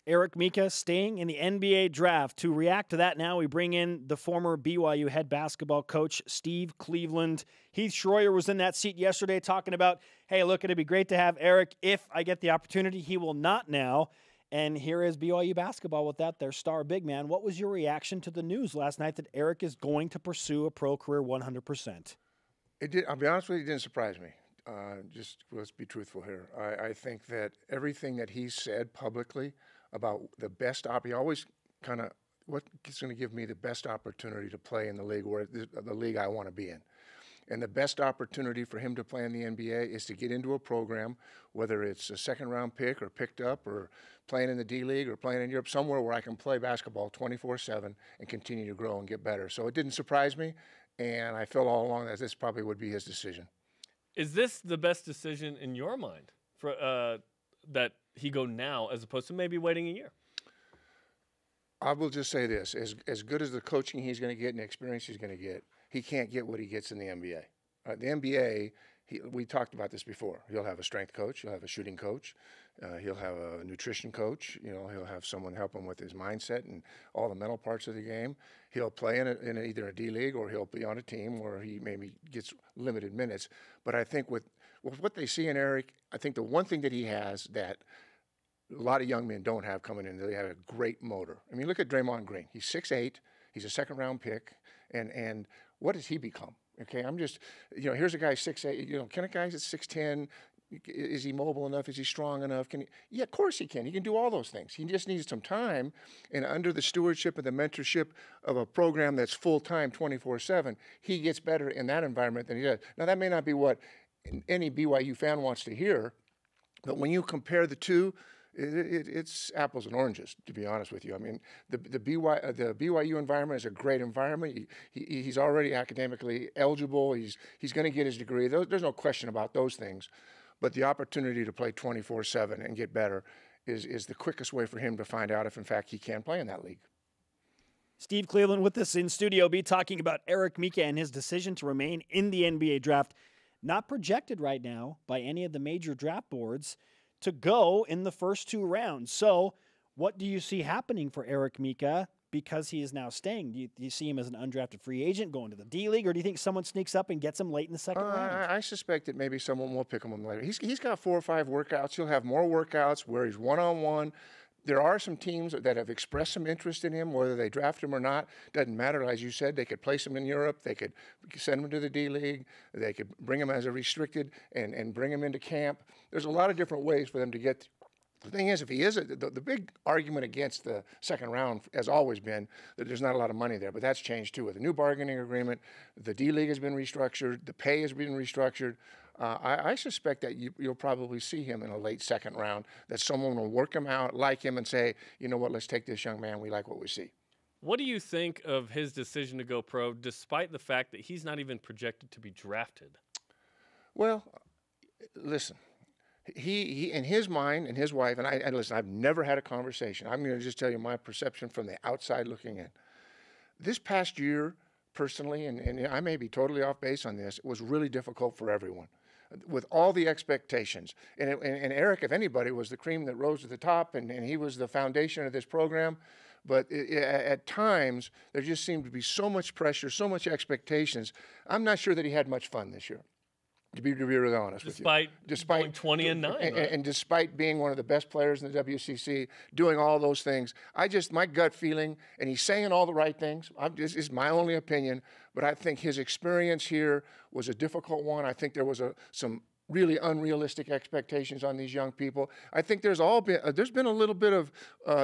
Eric Mika staying in the NBA draft. To react to that now, we bring in the former BYU head basketball coach, Steve Cleveland. Heath Schroyer was in that seat yesterday talking about, hey, look, it'd be great to have Eric if I get the opportunity. He will not now. And here is BYU basketball without their star big man. What was your reaction to the news last night that Eric is going to pursue a pro career 100%? It did. I'll be honest with you, it didn't surprise me. Just let's be truthful here. I think that everything that he said publicly about the best he always kind of, what's going to give me the best opportunity to play in the league, or the league I want to be in. And the best opportunity for him to play in the NBA is to get into a program, whether it's a second-round pick or picked up or playing in the D-League or playing in Europe, somewhere where I can play basketball 24/7 and continue to grow and get better. So it didn't surprise me, and I felt all along that this probably would be his decision. Is this the best decision in your mind for that he go now as opposed to maybe waiting a year? I will just say this. As good as the coaching he's going to get and the experience he's going to get, he can't get what he gets in the NBA. The NBA, we talked about this before. He'll have a strength coach. He'll have a shooting coach. He'll have a nutrition coach. He'll have someone help him with his mindset and all the mental parts of the game. He'll play in either a D-League or he'll be on a team where he maybe gets limited minutes. But I think with what they see in Eric, I think the one thing that he has that a lot of young men don't have coming in, they have a great motor. I mean, look at Draymond Green. He's 6'8". He's a second-round pick. And what does he become? Okay, I'm just, here's a guy 6'8". Can a guy that's 6'10", is he mobile enough? Is he strong enough? Yeah, of course he can. He can do all those things. He just needs some time. And under the stewardship and the mentorship of a program that's full-time 24/7, he gets better in that environment than he does. Now, that may not be what any BYU fan wants to hear, but when you compare the two, it's apples and oranges, to be honest with you. I mean, the BYU environment is a great environment. He's already academically eligible. He's going to get his degree. There's no question about those things. But the opportunity to play 24/7 and get better is the quickest way for him to find out if, in fact, he can play in that league. Steve Cleveland with us in Studio B talking about Eric Mika and his decision to remain in the NBA draft. Not projected right now by any of the major draft boards to go in the first two rounds. So what do you see happening for Eric Mika because he is now staying? Do you see him as an undrafted free agent going to the D-League, or do you think someone sneaks up and gets him late in the second round? I suspect that maybe someone will pick him later. He's got 4 or 5 workouts. He'll have more workouts where he's one-on-one. There are some teams that have expressed some interest in him, whether they draft him or not. Doesn't matter. As you said, they could place him in Europe. They could send him to the D-League. They could bring him as a restricted and bring him into camp. There's a lot of different ways for them to get. The thing is, if he is, the big argument against the second round has always been that there's not a lot of money there, but that's changed too. With the new bargaining agreement, the D-League has been restructured, the pay has been restructured. I suspect that you'll probably see him in a late second round, that someone will work him out, like him, and say, you know what, let's take this young man. We like what we see. What do you think of his decision to go pro, despite the fact that he's not even projected to be drafted? Well, listen. He in his mind and his wife, and listen, I've never had a conversation. I'm going to just tell you my perception from the outside looking in. This past year, personally, and I may be totally off base on this, it was really difficult for everyone with all the expectations. And Eric, if anybody, was the cream that rose to the top, and he was the foundation of this program. But at times, there just seemed to be so much pressure, so much expectations. I'm not sure that he had much fun this year. To be really honest with you. Despite going 20-9. And, right? and despite being one of the best players in the WCC, doing all those things, my gut feeling, and he's saying all the right things, this is my only opinion, but I think his experience here was a difficult one. I think there was some really unrealistic expectations on these young people. I think there's been a little bit of,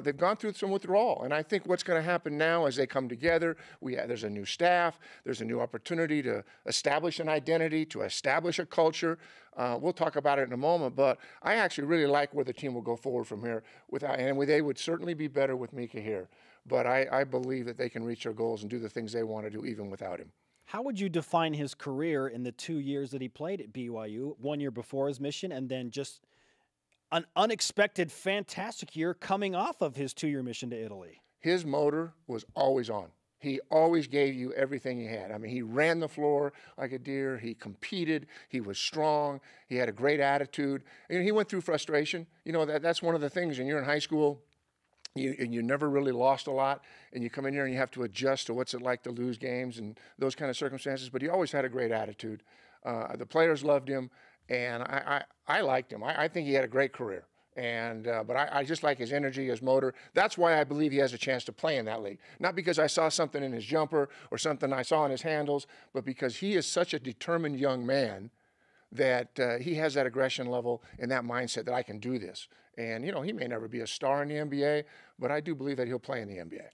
they've gone through some withdrawal. And I think what's going to happen now as they come together, there's a new staff, there's a new opportunity to establish an identity, to establish a culture. We'll talk about it in a moment, but I actually really like where the team will go forward from here. And they would certainly be better with Mika here. But I believe that they can reach their goals and do the things they want to do even without him. How would you define his career in the 2 years that he played at BYU, 1 year before his mission, and then just an unexpected, fantastic year coming off of his 2-year mission to Italy? His motor was always on. He always gave you everything he had. I mean, he ran the floor like a deer. He competed. He was strong. He had a great attitude. And he went through frustration. That's one of the things when you're in high school. You never really lost a lot, and you come in here and you have to adjust to what's it like to lose games and those kind of circumstances. But he always had a great attitude. The players loved him, and I liked him. I think he had a great career. And but I just like his energy, his motor. That's why I believe he has a chance to play in that league. Not because I saw something in his jumper or something I saw in his handles, but because he is such a determined young man that he has that aggression level and that mindset that I can do this. And, you know, he may never be a star in the NBA, but I do believe that he'll play in the NBA.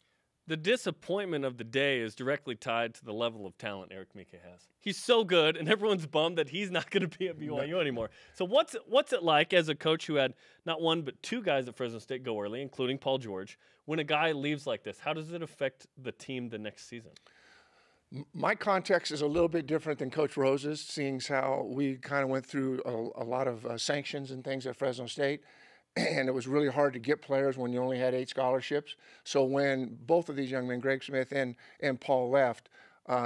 The disappointment of the day is directly tied to the level of talent Eric Mika has. He's so good, and everyone's bummed that he's not going to be at BYU anymore. So what's it like as a coach who had not one but two guys at Fresno State go early, including Paul George, when a guy leaves like this? How does it affect the team the next season? My context is a little bit different than Coach Rose's, seeing how we kind of went through a lot of sanctions and things at Fresno State. And it was really hard to get players when you only had 8 scholarships. So when both of these young men, Greg Smith and Paul, left,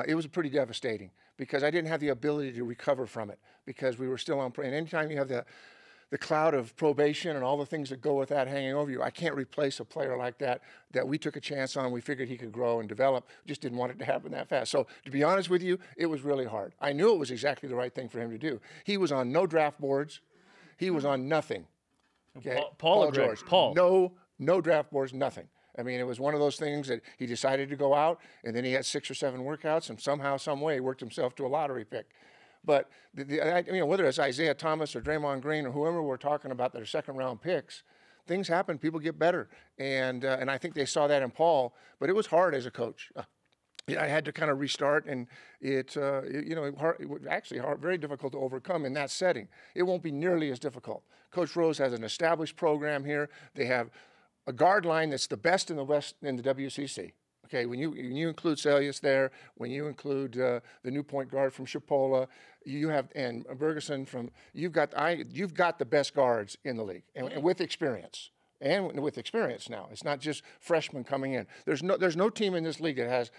it was pretty devastating because I didn't have the ability to recover from it because we were still on. And anytime you have the cloud of probation and all the things that go with that hanging over you, I can't replace a player like that we took a chance on. We figured he could grow and develop. Just didn't want it to happen that fast. So to be honest with you, it was really hard. I knew it was exactly the right thing for him to do. He was on no draft boards. He was on nothing. Okay. Paul George. Paul. No draft boards, nothing. I mean, it was one of those things that he decided to go out, and then he had 6 or 7 workouts, and somehow, some way, worked himself to a lottery pick. But whether it's Isaiah Thomas or Draymond Green or whoever we're talking about that are second-round picks, things happen. People get better, and I think they saw that in Paul. But it was hard as a coach. I had to kind of restart, and it was actually hard, very difficult to overcome in that setting. It won't be nearly as difficult. Coach Rose has an established program here. They have a guard line that's the best in the West in the WCC. Okay, when you include Celius there, when you include the new point guard from Chipola, you have and Bergeson from you've got the best guards in the league and with experience. And with experience now, it's not just freshmen coming in. There's no team in this league that has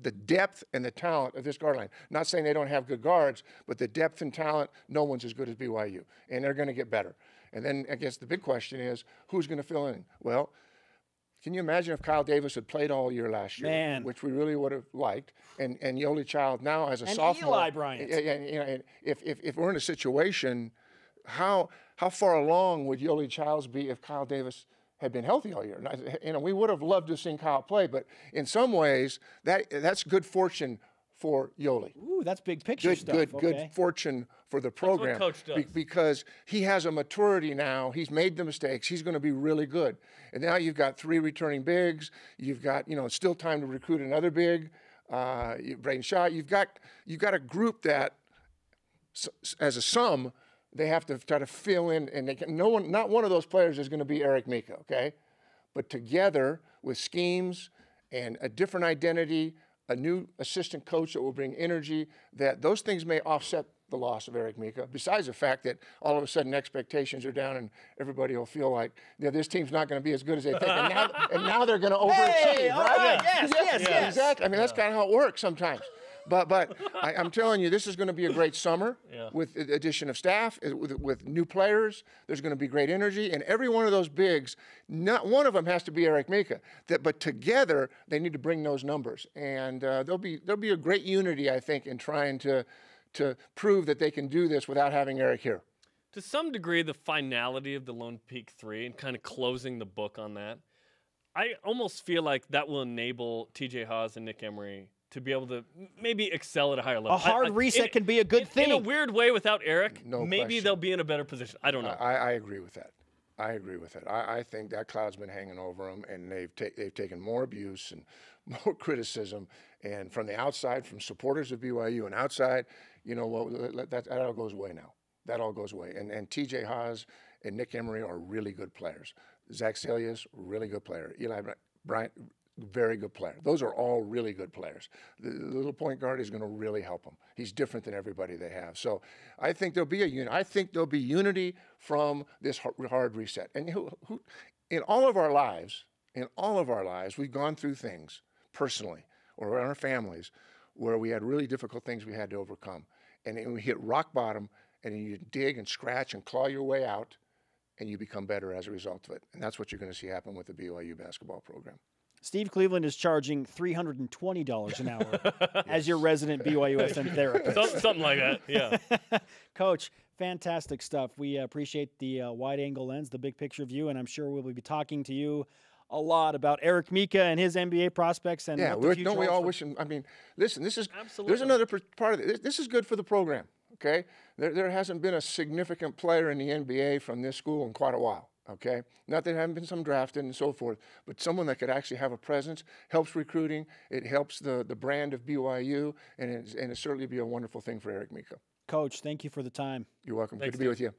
the depth and the talent of this guard line. Not saying they don't have good guards, but the depth and talent, no one's as good as BYU, and they're going to get better. And then I guess the big question is, who's going to fill in? Well, can you imagine if Kyle Davis had played all year last year, which we really would have liked, and Yoli Child now as a sophomore? Eli Bryant. And if we're in a situation, how far along would Yoli Childs be if Kyle Davis had been healthy all year? We would have loved to have seen Kyle play, but in some ways, that's good fortune for Yoli. Ooh, that's big picture stuff. Good fortune for the program. That's what Coach does. Because he has a maturity now. He's made the mistakes. He's going to be really good. And now you've got 3 returning bigs. You've got, still time to recruit another big. Braden Shaw. You've got a group that, as a sum, they have to try to fill in, and not one of those players is going to be Eric Mika, okay? But together with schemes and a different identity, a new assistant coach that will bring energy, that those things may offset the loss of Eric Mika, besides the fact that all of a sudden expectations are down and everybody will feel like this team's not going to be as good as they think. And now they're going to overachieve, hey, right? Yes. Exactly. I mean, that's kind of how it works sometimes. But I'm telling you, this is going to be a great summer with the addition of staff, with new players. There's going to be great energy. And every one of those bigs, not one of them has to be Eric Mika. But together, they need to bring those numbers. And there'll be a great unity, I think, in trying to prove that they can do this without having Eric here. To some degree, the finality of the Lone Peak 3 and kind of closing the book on that, I almost feel like that will enable TJ Haas and Nick Emery to be able to maybe excel at a higher level. A hard reset can be a good thing. In a weird way, without Eric, No maybe question. they'll be in a better position. I don't know. I agree with that. I think that cloud's been hanging over them, and they've taken more abuse and more criticism, and from the outside, from supporters of BYU and outside, that all goes away now. That all goes away. And TJ Haas and Nick Emery are really good players. Zach Celius, really good player. Eli Bryant, very good player. Those are all really good players. The little point guard is going to really help them. He's different than everybody they have. So I think there'll be unity from this hard reset. And in all of our lives, we've gone through things personally or in our families where we had really difficult things we had to overcome. And we hit rock bottom, and you dig and scratch and claw your way out, and you become better as a result of it. And that's what you're going to see happen with the BYU basketball program. Steve Cleveland is charging $320 an hour as your resident BYUSN therapist. Something like that, yeah. Coach, fantastic stuff. We appreciate the wide-angle lens, the big picture view, and I'm sure we'll be talking to you a lot about Eric Mika and his NBA prospects. And yeah, don't we all wish him? I mean, listen, this is Absolutely. There's another part of it. This is good for the program. Okay, there hasn't been a significant player in the NBA from this school in quite a while. Okay, not that there haven't been some drafted and so forth, but someone that could actually have a presence, helps recruiting, it helps the brand of BYU, and it certainly be a wonderful thing for Eric Mika. Coach, thank you for the time. You're welcome. Thanks, Good to be with you.